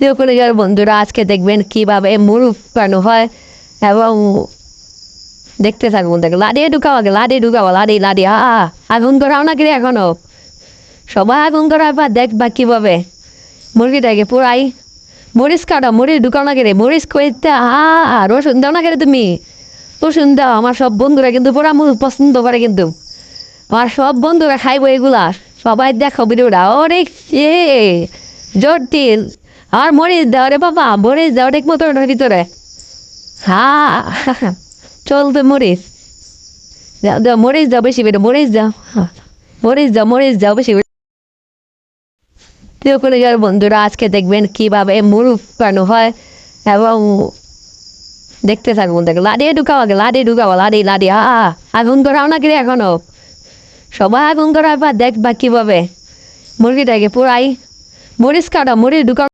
প্রিয় কলেজের বন্ধুরা, আজকে দেখবেন কিভাবে মুরগ বানানো হয় এবং দেখতে থাকুন। দেখ লাড়িয়ে ঢুকাও, আগে লাড়ি ঢুকাও, লাড়ি লাড়ি আগুন ধরাও না কিরে এখনো? সবাই আগুন ধরার পর দেখবা কিভাবে মুরগিটাকে পুরাই মরিচ কাটা, মরিচ ঢুকাও না কিরে? মরিচ কইতে রসুন দাও না কিরে? তুমি রসুন দাও। আমার সব বন্ধুরা কিন্তু পুরা মুরগ পছন্দ করে, কিন্তু আমার সব বন্ধুরা খাইবো এগুলা। সবাই দেখো ভিডিওটা। ওরে এ জটিল। আর মরিচ দাও রে বাবা, মরিচ দাও ঠিক মতো ভিতরে। চল তো মরিচ দাও, দাও মরিচ দাও বেশি বেরো, মরিচ দাও, মরিচ দাও, মরিচ দাও বেশি। প্রিয় কলেজের বন্ধুরা, আজকে দেখবেন কিভাবে মুরগ বানানো হয় এবং দেখতে থাকুন। দেখ লাড়িয়ে ঢুকাও, আগে লাড়ি ঢুকাও, লাড়ি লাড়ি আগুন ধরাও না কিরে এখনো? সবাই আগুন ধরার পর দেখবা কিভাবে মুরগিটাকে পুরাই মরিচ কাটা, মরিচ ঢুকাও।